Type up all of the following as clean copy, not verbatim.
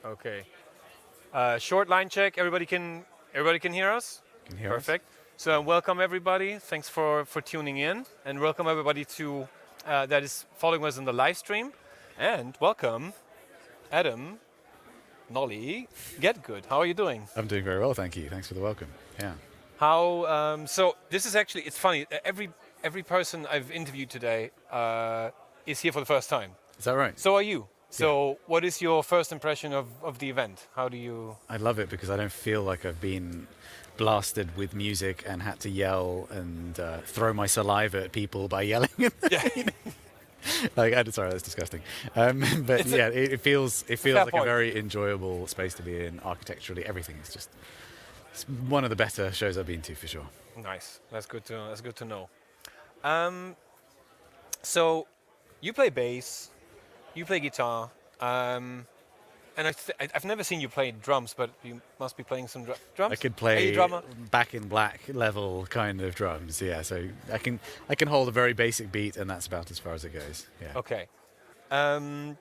Okay. Short line check. Everybody can hear us. Can you hear us? Perfect. So welcome everybody. Thanks for tuning in, and welcome everybody to that is following us in the live stream, and welcome Adam, Nolly Getgood. How are you doing? I'm doing very well, thank you. Thanks for the welcome. Yeah. How? So this is actually it's funny. Every person I've interviewed today is here for the first time. Is that right? So are you. Yeah. So what is your first impression of the event? How do you? I love it because I don't feel like I've been blasted with music and had to yell and throw my saliva at people by yelling. Yeah. Sorry, that's disgusting. But It's yeah, it feels fair like a point. very enjoyable space to be in. Architecturally, everything is just it's one of the better shows I've been to for sure. Nice. That's good to know. So you play bass, you play guitar, and I've never seen you play drums, but you must be playing some drums. I could Are you a play drummer? Back in Black level kind of drums, yeah. So I can hold a very basic beat, and that's about as far as it goes. Yeah. Okay. And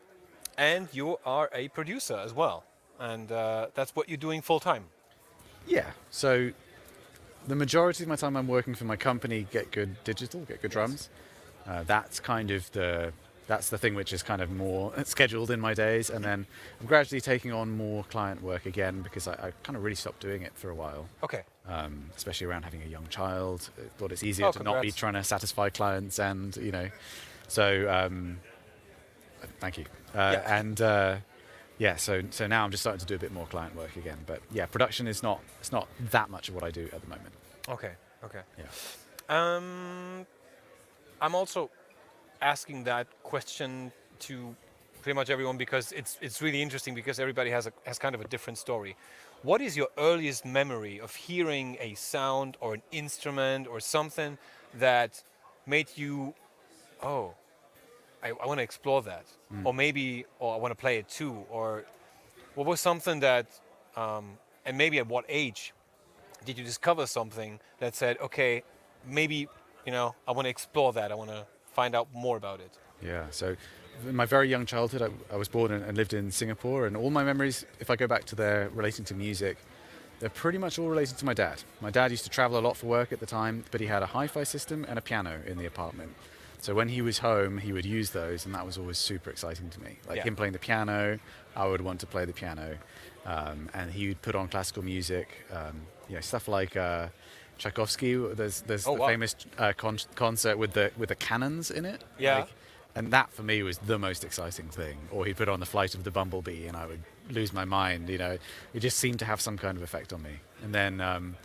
you are a producer as well, and that's what you're doing full time. Yeah. So the majority of my time I'm working for my company, Get Good Digital, Get Good Drums. That's kind of that's the thing which is kind of more scheduled in my days, and then I'm gradually taking on more client work again because I kind of really stopped doing it for a while. Okay. Especially around having a young child. I thought it's easier Oh, to not be congrats. trying to satisfy clients, and so thank you. Yeah. And yeah, so now I'm just starting to do a bit more client work again. But yeah, production is not that much of what I do at the moment. Okay. Okay. Yeah. I'm also asking that question to pretty much everyone because it's really interesting because everybody has kind of a different story. What is your earliest memory of hearing a sound or an instrument or something that made you, oh, I want to explore that, or I want to play it too, or what was something that, and maybe at what age did you discover something that said, okay, maybe I want to explore that, I want to find out more about it. Yeah, so in my very young childhood, I was born and lived in Singapore, and all my memories, if I go back to there relating to music, they're pretty much all related to my dad. My dad used to travel a lot for work at the time, but he had a hi-fi system and a piano in the apartment. So when he was home, he would use those, and that was always super exciting to me. Like Yeah. him playing the piano, I would want to play the piano, and he would put on classical music, stuff like Tchaikovsky. There's Oh, the wow. famous concert with the cannons in it. Yeah. And that for me was the most exciting thing. Or he'd put on the Flight of the Bumblebee, and I would lose my mind. It just seemed to have some kind of effect on me. And then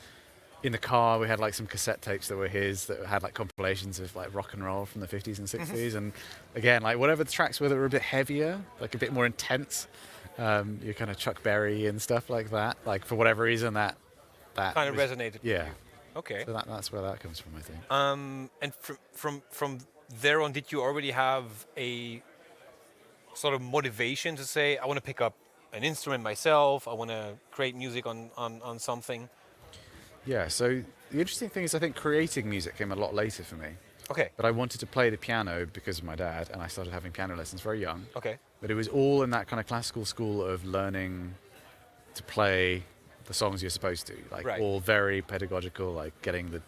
in the car, we had like some cassette tapes that were his that had like compilations of like rock and roll from the 50s and 60s. And again, like whatever the tracks were that were a bit heavier, like a bit more intense, you kind of Chuck Berry and stuff like that. Like for whatever reason, that Kind of was- resonated. Yeah. Okay. So that's where that comes from, I think. And from there on, did you already have a sort of motivation to say, I want to pick up an instrument myself, I want to create music on something? Yeah, so the interesting thing is I think creating music came a lot later for me. Okay. But I wanted to play the piano because of my dad, and I started having piano lessons very young. Okay. But it was all in that kind of classical school of learning to play the songs you're supposed to. Like Right. all very pedagogical, like getting the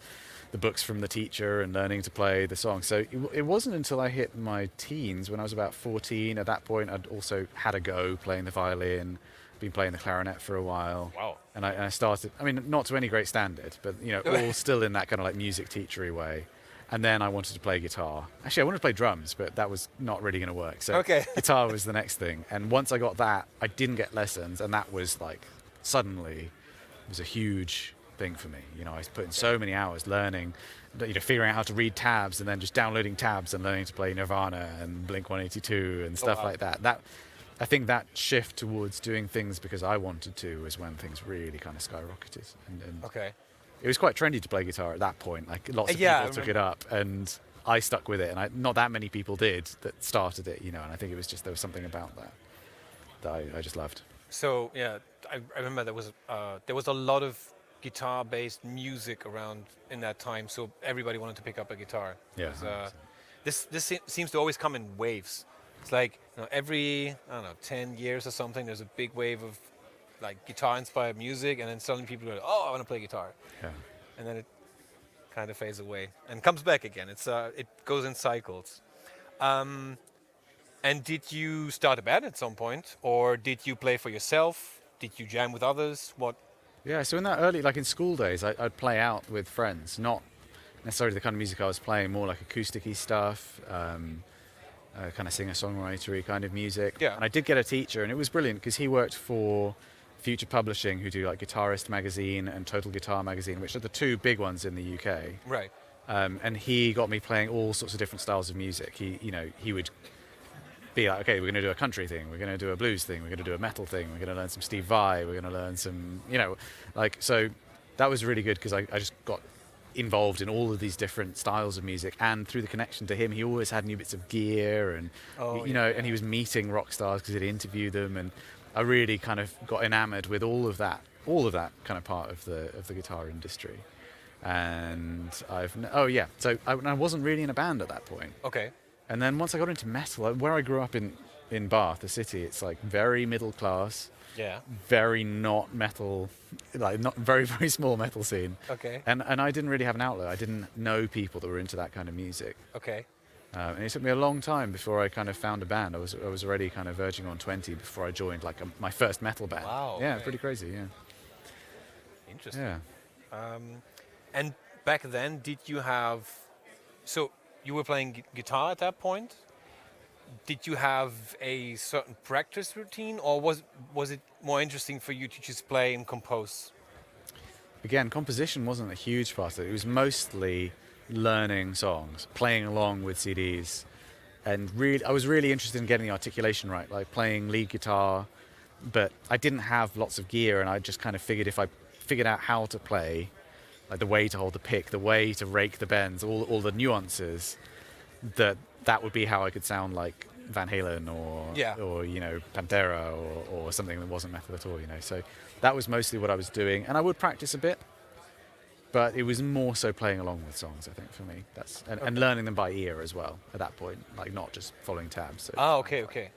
books from the teacher and learning to play the song. So it wasn't until I hit my teens, when I was about 14, at that point I'd also had a go playing the violin, been playing the clarinet for a while. Wow. And I started, I mean, not to any great standard, but all still in that kind of like music teachery way. And then I wanted to play guitar. Actually, I wanted to play drums, but that was not really going to work. So Okay. guitar was the next thing. And once I got that, I didn't get lessons, and that was like suddenly it was a huge thing for me. I was putting so many hours learning, figuring out how to read tabs, and then just downloading tabs and learning to play Nirvana and Blink-182 and stuff wow. like that. I think that shift towards doing things because I wanted to was when things really kind of skyrocketed. And Okay. it was quite trendy to play guitar at that point. Like lots of Yeah, I people took it up, and I stuck with it. And not that many people did that started it, And I think it was just there was something about that I just loved. So yeah, I remember there was a lot of guitar-based music around in that time. So everybody wanted to pick up a guitar. Yeah, It was, 100%. this seems to always come in waves. It's like, every, I don't know, 10 years or something, there's a big wave of like guitar-inspired music, and then suddenly people go, "Oh, I want to play guitar," Yeah. and then it kind of fades away and comes back again. It goes in cycles. Um, and did you start a band at some point, or did you play for yourself? Did you jam with others? What? Yeah, so in that early, like in school days, I'd play out with friends, not necessarily the kind of music I was playing, more like acousticy stuff, kind of singer-songwritery kind of music. Yeah. And I did get a teacher, and it was brilliant because he worked for Future Publishing, who do like Guitarist magazine and Total Guitar magazine, which are the two big ones in the UK. Right. And he got me playing all sorts of different styles of music. He would be like, okay, we're going to do a country thing, we're going to do a blues thing, we're going to do a metal thing, we're going to learn some Steve Vai, we're going to learn some, so that was really good because I just got involved in all of these different styles of music, and through the connection to him, he always had new bits of gear, and and he was meeting rock stars because he'd interview them, and I really kind of got enamored with all of that kind of part of the guitar industry. And so I wasn't really in a band at that point. Okay. And then once I got into metal, where I grew up in Bath, the city, it's like very middle class, Yeah. very not metal, like not very, very small metal scene. Okay. And I didn't really have an outlet. I didn't know people that were into that kind of music. Okay. And it took me a long time before I kind of found a band. I was already kind of verging on 20 before I joined like my first metal band. Wow, Yeah, okay. pretty crazy, yeah. Interesting. Yeah. And back then, did you have? So you were playing guitar at that point. Did you have a certain practice routine, or was it more interesting for you to just play and compose? Again, composition wasn't a huge part of it. It was mostly learning songs, playing along with CDs, and I was really interested in getting the articulation right, like playing lead guitar, but I didn't have lots of gear, and I just kind of figured if I figured out how to play, like the way to hold the pick, the way to rake the bends, all the nuances, that would be how I could sound like Van Halen or Pantera or something that wasn't metal at all, So that was mostly what I was doing, and I would practice a bit, but it was more so playing along with songs, I think, for me. And learning them by ear as well at that point, like not just following tabs. So Okay.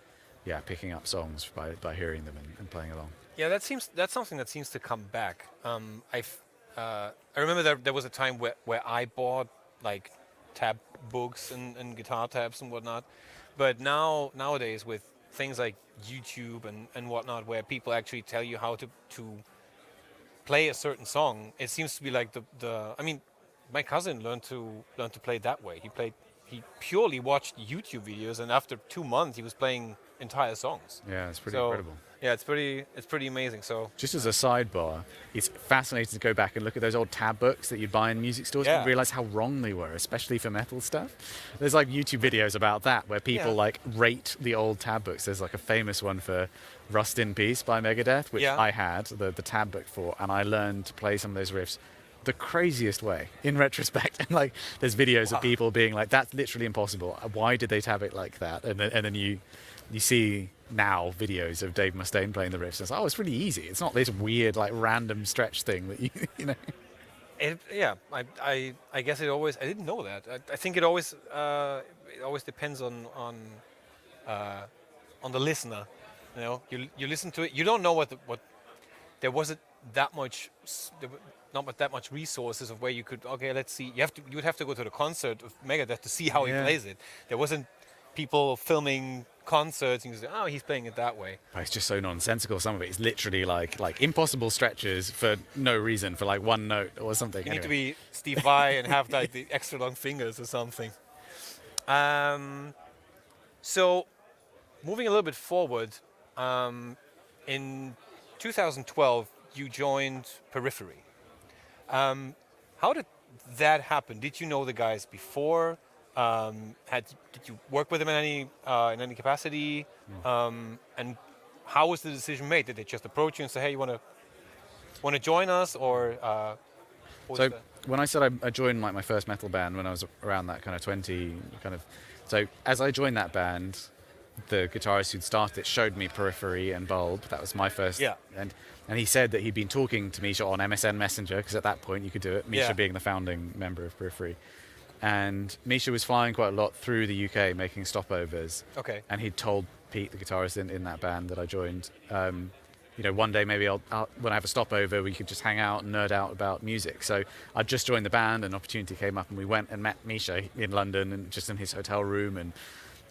yeah, picking up songs by hearing them and playing along. Yeah, that's something that seems to come back. I remember there was a time where I bought like tab books and guitar tabs and whatnot, but nowadays with things like YouTube and whatnot, where people actually tell you how to play a certain song, it seems to be like I mean, my cousin learned to play that way. He purely watched YouTube videos, and after 2 months, he was playing entire songs. Yeah, it's pretty So, incredible. Yeah, it's pretty amazing. So Just as a sidebar, it's fascinating to go back and look at those old tab books that you'd buy in music stores and realize how wrong they were, especially for metal stuff. There's like YouTube videos about that where people like rate the old tab books. There's like a famous one for Rust in Peace by Megadeth, which I had the tab book for, and I learned to play some of those riffs the craziest way in retrospect. And like there's videos of people being like, that's literally impossible. Why did they tab it like that? And then you see now videos of Dave Mustaine playing the riffs, and it's like, oh, it's really easy. It's not this weird, like, random stretch thing that you know. I guess it always. I didn't know that. I think it always depends on the listener. You listen to it. You don't know what there wasn't that much. There were not that much resources of where you could. Okay, let's see. You would have to go to the concert of Megadeth to see how he plays it. There wasn't people filming concerts and you say, oh, he's playing it that way. But it's just so nonsensical. Some of it is literally like impossible stretches for no reason, for like one note or something. You need to be Steve Vai and have like the extra long fingers or something. So moving a little bit forward, in 2012 you joined Periphery. How did that happen? Did you know the guys before? Did you work with them in any capacity? And how was the decision made? Did they just approach you and say, "Hey, you want to join us?" Or so when I said I joined like my first metal band when I was around that kind of 20 kind of. So as I joined that band, the guitarist who'd started it showed me Periphery and Bulb. That was my first. Yeah. And he said that he'd been talking to Misha on MSN Messenger, because at that point you could do it. Misha being the founding member of Periphery. And Misha was flying quite a lot through the UK, making stopovers. Okay. And he'd told Pete, the guitarist in that band that I joined, one day maybe when I have a stopover, we could just hang out and nerd out about music. So I just joined the band, and an opportunity came up, and we went and met Misha in London, and just in his hotel room, and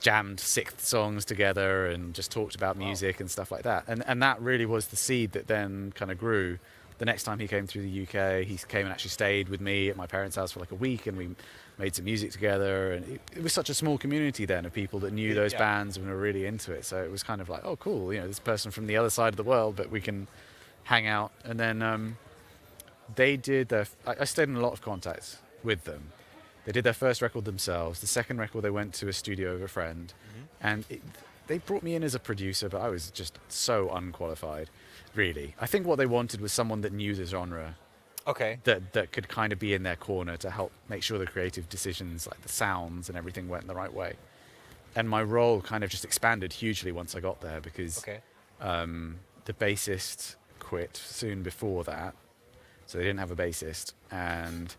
jammed sixth songs together, and just talked about music and stuff like that. And that really was the seed that then kind of grew. The next time he came through the UK, he came and actually stayed with me at my parents' house for like a week, and we made some music together. And it was such a small community then of people that knew those bands and were really into it. So it was kind of like, oh, cool, this person from the other side of the world, but we can hang out. And then they did I stayed in a lot of contact with them. They did their first record themselves. The second record, they went to a studio of a friend, and they brought me in as a producer, but I was just so unqualified, really. I think what they wanted was someone that knew the genre, Okay. that could kind of be in their corner to help make sure the creative decisions, like the sounds and everything, went the right way. And my role kind of just expanded hugely once I got there, because the bassist quit soon before that, so they didn't have a bassist. And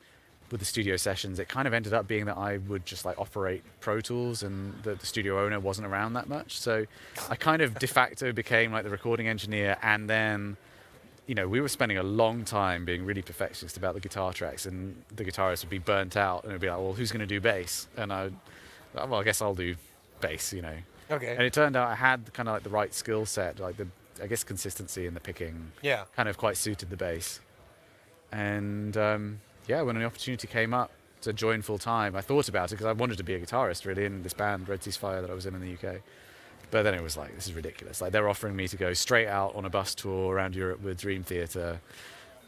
with the studio sessions, it kind of ended up being that I would just like operate Pro Tools, and the studio owner wasn't around that much. So I kind of de facto became like the recording engineer. And then, we were spending a long time being really perfectionist about the guitar tracks, and the guitarist would be burnt out, and it'd be like, well, who's going to do bass? And I guess I'll do bass, Okay. And it turned out I had kind of like the right skill set, like I guess consistency in the picking kind of quite suited the bass. And when an opportunity came up to join full time, I thought about it because I wanted to be a guitarist really in this band, Red Sea's Fire, that I was in the UK. But then it was like, this is ridiculous. Like, they're offering me to go straight out on a bus tour around Europe with Dream Theater.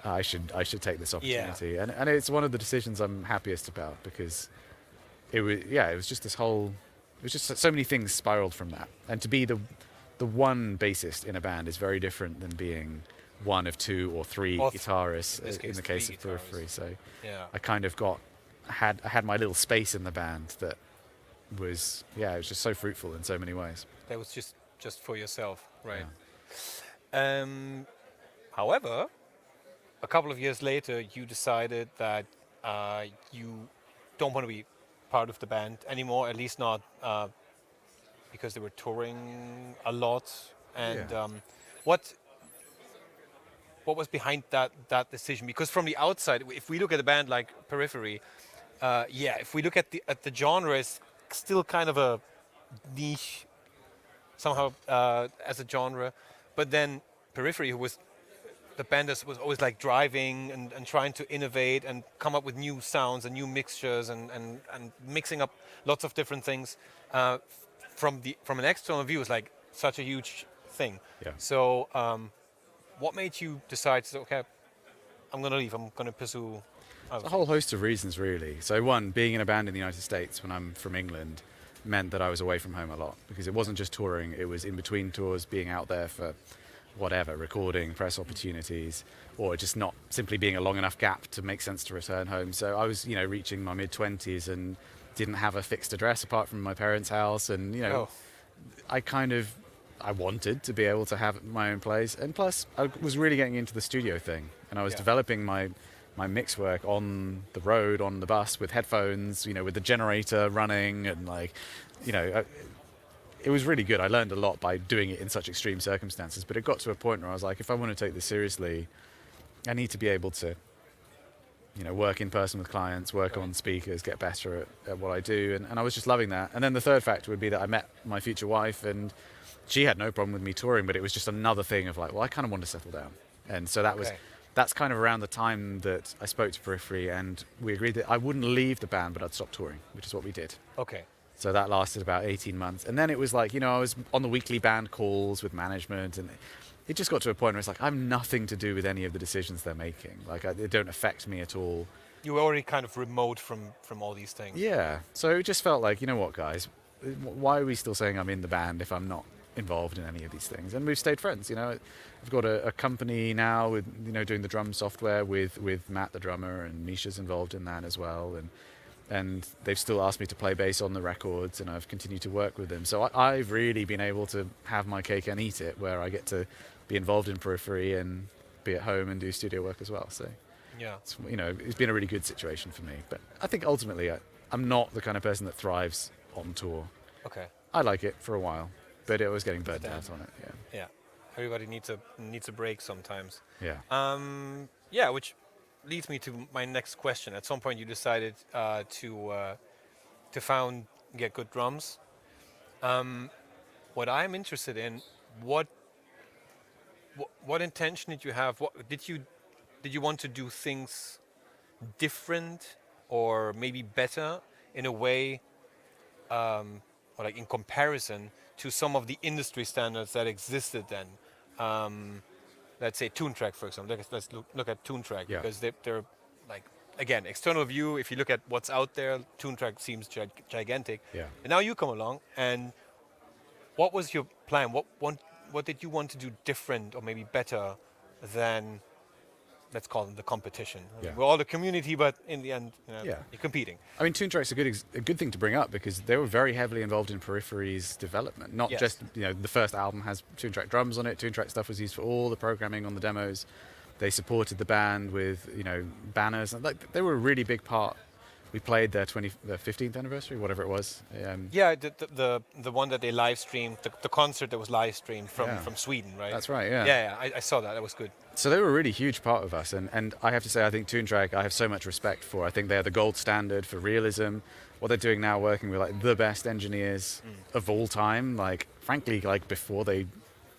I should take this opportunity. Yeah. And it's one of the decisions I'm happiest about, because it was just so many things spiraled from that. And to be the one bassist in a band is very different than being one of two or three guitarists in the case of Periphery. So I kind of I had my little space in the band that was it was just so fruitful in so many ways. That was just for yourself, right? Yeah. However, a couple of years later, you decided that you don't want to be part of the band anymore, at least not because they were touring a lot. And what was behind that decision? Because from the outside, if we look at a band like Periphery, if we look at the genre, it's still kind of a niche somehow as a genre. But then Periphery, who was the band that was always like driving and trying to innovate and come up with new sounds and new mixtures and mixing up lots of different things, from an external view, is like such a huge thing. Yeah. So what made you decide, okay, I'm going to leave, I'm going to pursue a whole host of reasons, really. So one, being in a band in the United States when I'm from England meant that I was away from home a lot, because it wasn't just touring, it was in between tours, being out there for whatever, recording, press opportunities, or just not simply being a long enough gap to make sense to return home. So I was, reaching my mid-20s and didn't have a fixed address apart from my parents' house, and I wanted to be able to have my own place, and plus I was really getting into the studio thing, and I was developing my mix work on the road, on the bus, with headphones, with the generator running, and it was really good. I learned a lot by doing it in such extreme circumstances, but it got to a point where I was like, if I want to take this seriously, I need to be able to work in person with clients, work on speakers, get better at what I do, and I was just loving that. And then the third factor would be that I met my future wife, and she had no problem with me touring, but it was just another thing of like, well, I kind of want to settle down. And so that's kind of around the time that I spoke to Periphery, and we agreed that I wouldn't leave the band, but I'd stop touring, which is what we did. Okay. So that lasted about 18 months. And then it was like, I was on the weekly band calls with management, and it just got to a point where it's like, I have nothing to do with any of the decisions they're making. Like, they don't affect me at all. You were already kind of remote from all these things. Yeah. So it just felt like, you know what, guys, why are we still saying I'm in the band if I'm not involved in any of these things? And we've stayed friends. I've got a company now with doing the drum software with Matt the drummer, and Misha's involved in that as well, and they've still asked me to play bass on the records, and I've continued to work with them. So I've really been able to have my cake and eat it, where I get to be involved in Periphery and be at home and do studio work as well. So it's been a really good situation for me. But I think ultimately I'm not the kind of person that thrives on tour. Okay. I like it for a while, but it was getting burnt Understand. out on it. Yeah. Everybody needs a break sometimes. Yeah. Yeah, which leads me to my next question. At some point, you decided to found Get Good Drums. What I'm interested in, what what intention did you have? What did you want to do things different or maybe better in a way, or like in comparison to some of the industry standards that existed then? Um, let's say Toontrack, for example. Let's look at Toontrack Yeah. because they're like, again, external view. If you look at what's out there, Toontrack seems gigantic. Yeah. And now you come along, and what was your plan? What did you want to do different or maybe better than, let's call them, the competition? Yeah. We're all the community, but in the end, Yeah. you're competing. I mean, Toontrack's a good thing to bring up because they were very heavily involved in Periphery's development. Not Yes. just, the first album has Toontrack drums on it. Toontrack stuff was used for all the programming on the demos. They supported the band with, banners. Like, they were a really big part. We played their 15th anniversary, whatever it was. Yeah, the one that they live streamed, the concert that was live streamed Yeah. from Sweden, right? That's right, yeah. Yeah, I saw that. That was good. So they were a really huge part of us, and I have to say, I think Toontrack I have so much respect for. I think they're the gold standard for realism. What they're doing now, working with like the best engineers of all time, like frankly, like before they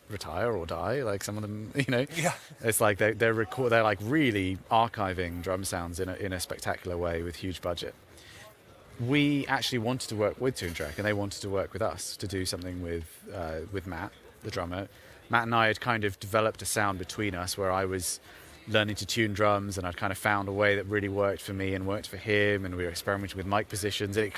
retire or die, like some of them, Yeah. it's like they're like really archiving drum sounds in a spectacular way with huge budget. We actually wanted to work with Toontrack, and they wanted to work with us to do something with Matt, the drummer. Matt and I had kind of developed a sound between us where I was learning to tune drums, and I'd kind of found a way that really worked for me and worked for him, and we were experimenting with mic positions. And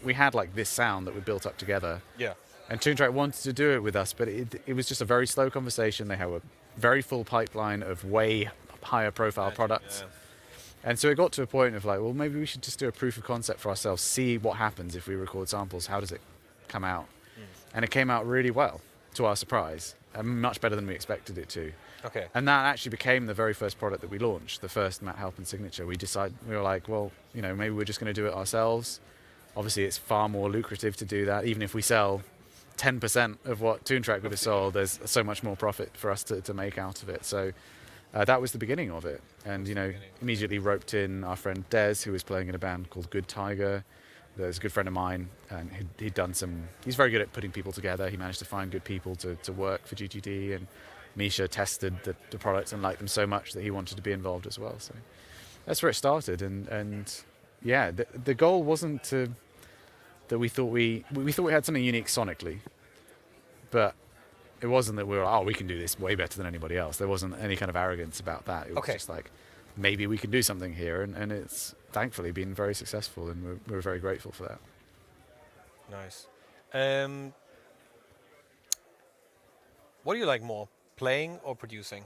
we had like this sound that we built up together. Yeah. And Toontrack wanted to do it with us, but it was just a very slow conversation. They have a very full pipeline of way higher profile products. Yeah. And so it got to a point of like, well, maybe we should just do a proof of concept for ourselves, see what happens if we record samples, how does it come out? And it came out really well, to our surprise, and much better than we expected it to. Okay. And that actually became the very first product that we launched, the first Matt Halpin signature. We were like, well, maybe we're just going to do it ourselves. Obviously, it's far more lucrative to do that. Even if we sell 10% of what Toontrack would have sold, there's so much more profit for us to make out of it. So that was the beginning of it. And, immediately roped in our friend Des, who was playing in a band called Good Tiger. There's a good friend of mine, and he's very good at putting people together. He managed to find good people to work for GTD, and Misha tested the products and liked them so much that he wanted to be involved as well. So that's where it started. And yeah, the goal wasn't that we thought we had something unique sonically, but it wasn't that we were, we can do this way better than anybody else. There wasn't any kind of arrogance about that. It was just like, maybe we can do something here, and it's thankfully been very successful, and we're very grateful for that. Nice. What do you like more, playing or producing?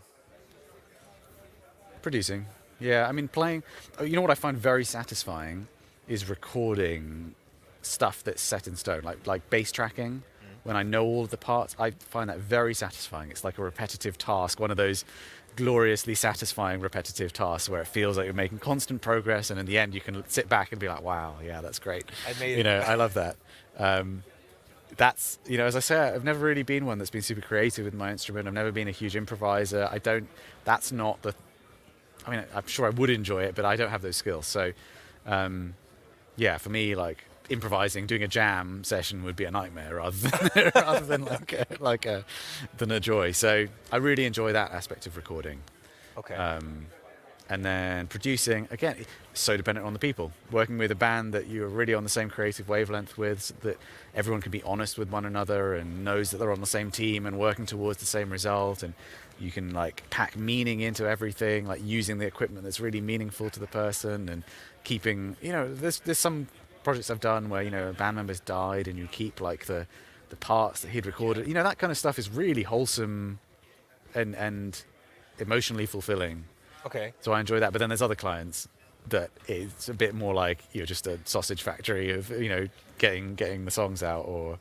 Producing. Yeah, I mean, playing, what I find very satisfying is recording stuff that's set in stone, like bass tracking. When I know all of the parts, I find that very satisfying. It's like a repetitive task, one of those gloriously satisfying repetitive tasks where it feels like you're making constant progress, and in the end you can sit back and be like, wow, yeah, that's great. I made it. I love that. That's, as I say, I've never really been one that's been super creative with my instrument. I've never been a huge improviser. That's not I'm sure I would enjoy it, but I don't have those skills. So, yeah, for me, like, improvising, doing a jam session would be a nightmare rather than than a joy. So I really enjoy that aspect of recording. Okay. And then producing, again, so dependent on the people. Working with a band that you're really on the same creative wavelength with, so that everyone can be honest with one another and knows that they're on the same team and working towards the same result, and you can like pack meaning into everything, like using the equipment that's really meaningful to the person, and keeping, there's some projects I've done where, a band member's died and you keep like the parts that he'd recorded. That kind of stuff is really wholesome and emotionally fulfilling. Okay. So I enjoy that. But then there's other clients that it's a bit more like you're just a sausage factory of, getting the songs out, or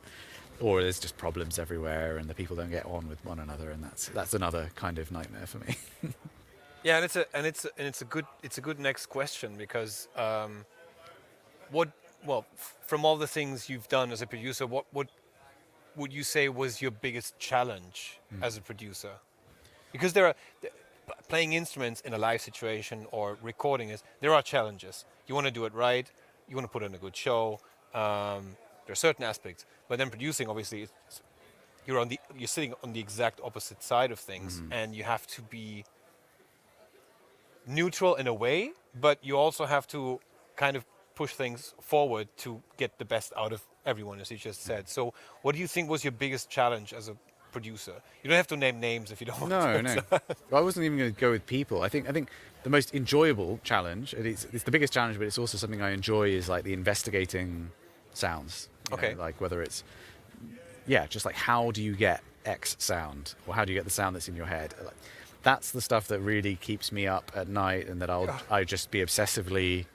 there's just problems everywhere and the people don't get on with one another, and that's another kind of nightmare for me. Yeah, and it's a good next question, because what well, from all the things you've done as a producer, what would you say was your biggest challenge as a producer? Because playing instruments in a live situation or recording is, there are challenges. You want to do it right. You want to put in a good show. There are certain aspects, but then producing, obviously, you're sitting on the exact opposite side of things, and you have to be neutral in a way, but you also have to kind of push things forward to get the best out of everyone, as you just said. So, what do you think was your biggest challenge as a producer? You don't have to name names if you don't want No, to. no. I wasn't even going to go with people. I think the most enjoyable challenge, it's the biggest challenge, but it's also something I enjoy, is like the investigating sounds. You Okay. know, like whether it's, yeah, just like how do you get X sound, or how do you get the sound that's in your head? Like, that's the stuff that really keeps me up at night, and that I just be obsessively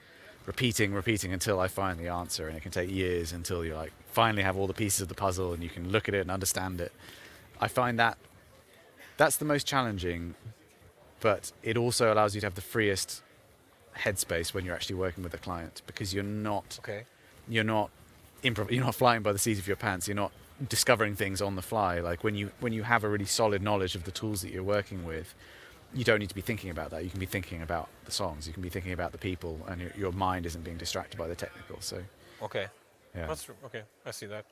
repeating until I find the answer. And it can take years until you like finally have all the pieces of the puzzle and you can look at it and understand it. I find that that's the most challenging, but it also allows you to have the freest headspace when you're actually working with a client, because you're not Okay. you're not you're not flying by the seat of your pants. You're not discovering things on the fly. Like when you have a really solid knowledge of the tools that you're working with, you don't need to be thinking about that. You can be thinking about the songs. You can be thinking about the people, and your mind isn't being distracted by the technical. So Okay. yeah. That's true. Okay. I see that.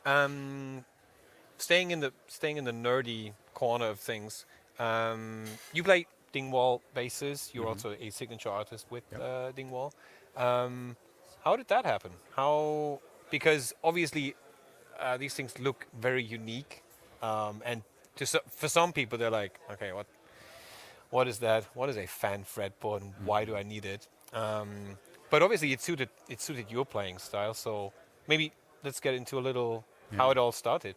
Um, staying in the nerdy corner of things. You play Dingwall basses. You're also a signature artist with Yep. Dingwall. Um, how did that happen? Because obviously these things look very unique, and for some people they're like, okay, what is that? What is a fan fretboard, and why do I need it? But obviously it suited your playing style. So maybe let's get into a little Yeah. how it all started.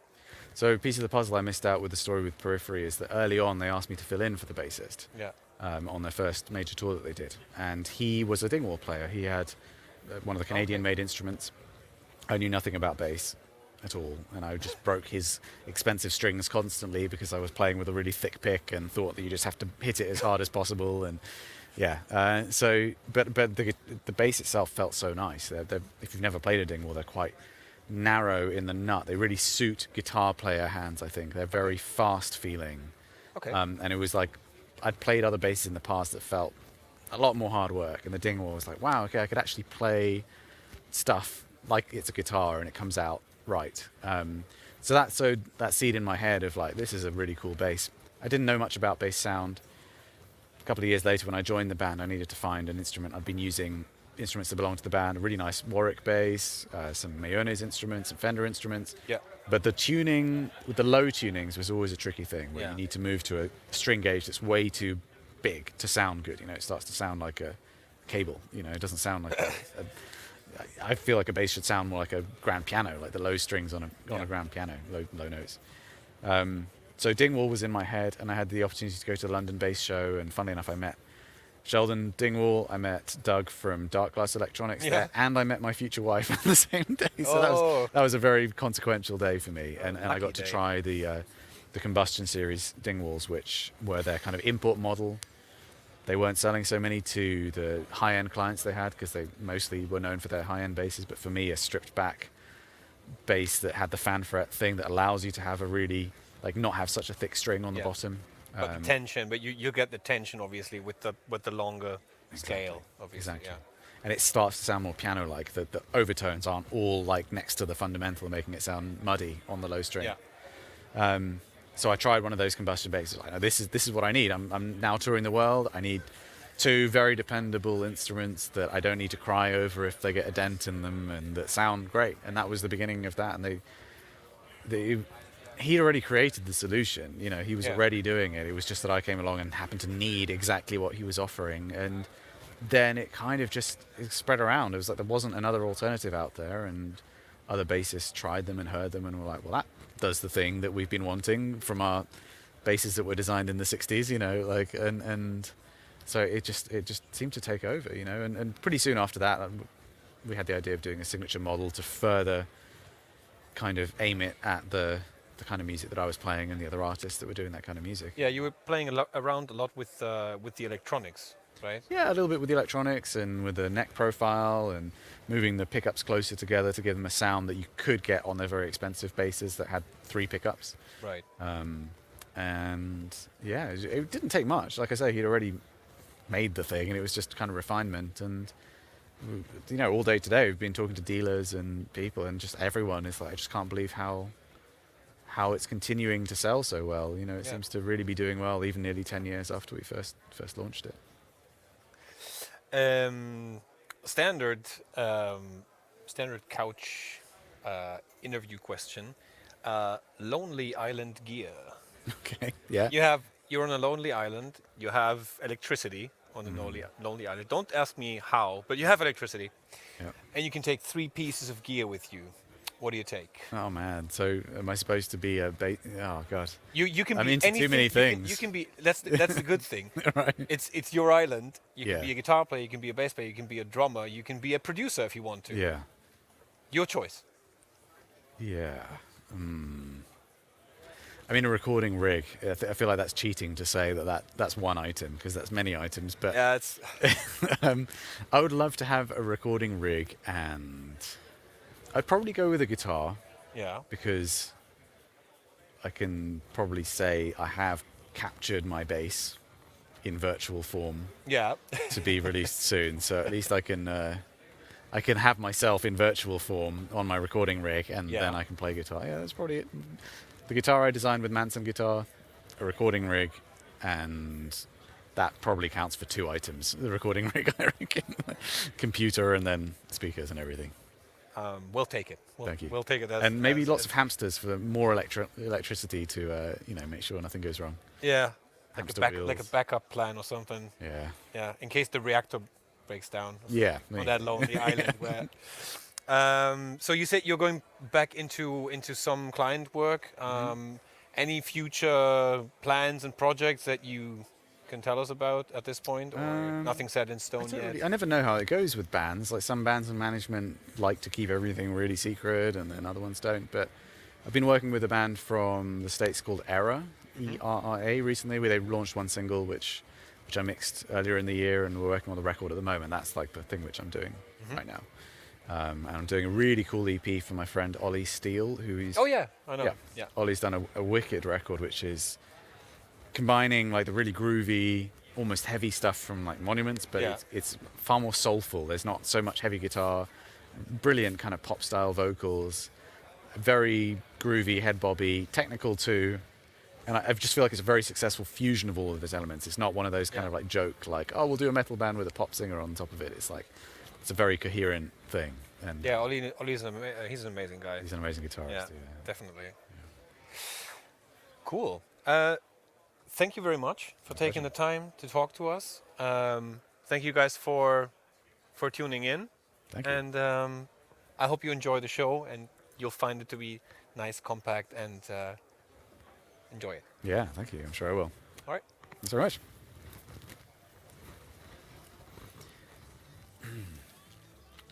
So a piece of the puzzle I missed out with the story with Periphery is that early on they asked me to fill in for the bassist Yeah. on their first major tour that they did, and he was a Dingwall player. He had one of the Canadian-made instruments. I knew nothing about bass at all, and I just broke his expensive strings constantly because I was playing with a really thick pick and thought that you just have to hit it as hard as possible. And yeah, but the bass itself felt so nice. If you've never played a Dingwall, they're quite narrow in the nut. They really suit guitar player hands, I think. They're very fast feeling. Okay. And it was like I'd played other basses in the past that felt a lot more hard work, and the Dingwall was like, wow, okay, I could actually play stuff like it's a guitar and it comes out right. So that sowed that seed in my head of like, this is a really cool bass. I didn't know much about bass sound. A couple of years later, when I joined the band, I needed to find an instrument. I'd been using instruments that belonged to the band, a really nice Warwick bass, some Mayonnaise instruments, some Fender instruments. Yeah. But the tuning, with the low tunings, was always a tricky thing, where Yeah. you need to move to a string gauge that's way too big to sound good. You know, it starts to sound like a cable. You know, it doesn't sound like I feel like a bass should sound more like a grand piano, like the low strings on a grand piano, low notes. So Dingwall was in my head, and I had the opportunity to go to the London Bass Show, and funnily enough, I met Sheldon Dingwall, I met Doug from Dark Glass Electronics there, and I met my future wife on the same day. So that was a very consequential day for me, and I got to try the Combustion Series Dingwalls, which were their kind of import model. They weren't selling so many to the high-end clients they had, because they mostly were known for their high-end basses. But for me, a stripped-back bass that had the fan fret thing that allows you to have a really, like, not have such a thick string on the bottom. But the tension, but you get the tension obviously with the longer scale, obviously. Exactly. And it starts to sound more piano-like. The overtones aren't all like next to the fundamental, making it sound muddy on the low string. Yeah. So I tried one of those combustion basses. Like, this is what I need. I'm now touring the world. I need two very dependable instruments that I don't need to cry over if they get a dent in them, and that sound great. And that was the beginning of that. And he'd already created the solution. You know, he was already doing it. It was just that I came along and happened to need exactly what he was offering. And then it kind of just spread around. It was like there wasn't another alternative out there, and other bassists tried them and heard them and were like, well, that does the thing that we've been wanting from our basses that were designed in the 60s, you know, like, and so it just seemed to take over, you know, and pretty soon after that, we had the idea of doing a signature model to further kind of aim it at the kind of music that I was playing and the other artists that were doing that kind of music. Yeah, you were playing around a lot with the electronics. right? Yeah, a little bit with the electronics and with the neck profile and moving the pickups closer together to give them a sound that you could get on their very expensive basses that had 3 pickups. Right. And yeah, it didn't take much. Like I say, he'd already made the thing, and it was just kind of refinement. And you know, all day today we've been talking to dealers and people, and just everyone is like, I just can't believe how it's continuing to sell so well. You know, it seems to really be doing well, even nearly 10 years after we first launched it. Standard standard couch interview question. Lonely Island gear. Okay. Yeah. You're on a lonely island. You have electricity on the lonely island. Don't ask me how, but you have electricity, Yeah. and you can take 3 pieces of gear with you. What do you take? Oh man. So am I supposed to be oh god. You can I'm be into anything. too many things. You can be. That's the good thing. Right. It's your island. You Yeah. can be a guitar player. You can be a bass player. You can be a drummer. You can be a producer if you want to. Yeah. Your choice. Yeah. I mean, a recording rig. I feel like that's cheating to say that's one item, because that's many items. But Yeah, it's I would love to have a recording rig, and I'd probably go with a guitar, yeah. because I can probably say I have captured my bass in virtual form Yeah. to be released soon. So at least I can have myself in virtual form on my recording rig, and Yeah. then I can play guitar. Yeah, that's probably it. The guitar I designed with Manson Guitar, a recording rig, and that probably counts for 2 items. The recording rig, I reckon. Computer and then speakers and everything. We'll take it. Thank you. We'll take it. And maybe lots of hamsters for more electricity to make sure nothing goes wrong. Yeah. Hamster Like a wheels. backup plan or something. Yeah. Yeah. In case the reactor breaks down. Yeah. On that lonely island where. So you said you're going back into some client work. Any future plans and projects that you can tell us about at this point, or nothing set in stone yet? I never know how it goes with bands. Like, some bands and management like to keep everything really secret, and then other ones don't. But I've been working with a band from the States called Erra, E-R-R-A, recently, where they launched one single which I mixed earlier in the year, and we're working on the record at the moment. That's like the thing which I'm doing right now. And I'm doing a really cool EP for my friend Ollie Steele, who is... Oh yeah, I know. Yeah. Ollie's done a wicked record, which is combining like the really groovy, almost heavy stuff from like Monuments, but it's far more soulful. There's not so much heavy guitar, brilliant kind of pop style vocals, very groovy head bobby, technical too. And I just feel like it's a very successful fusion of all of those elements. It's not one of those kind of like joke, like, oh, we'll do a metal band with a pop singer on top of it. It's like, it's a very coherent thing. And Yeah, Ollie's he's an amazing guy. he's an amazing guitarist. Yeah, too, definitely. Cool. Thank you very much for taking the time to talk to us. Thank you guys for tuning in. Thank you. And I hope you enjoy the show, and you'll find it to be nice, compact, and enjoy it. Yeah, thank you. I'm sure I will. All right. Thanks very much.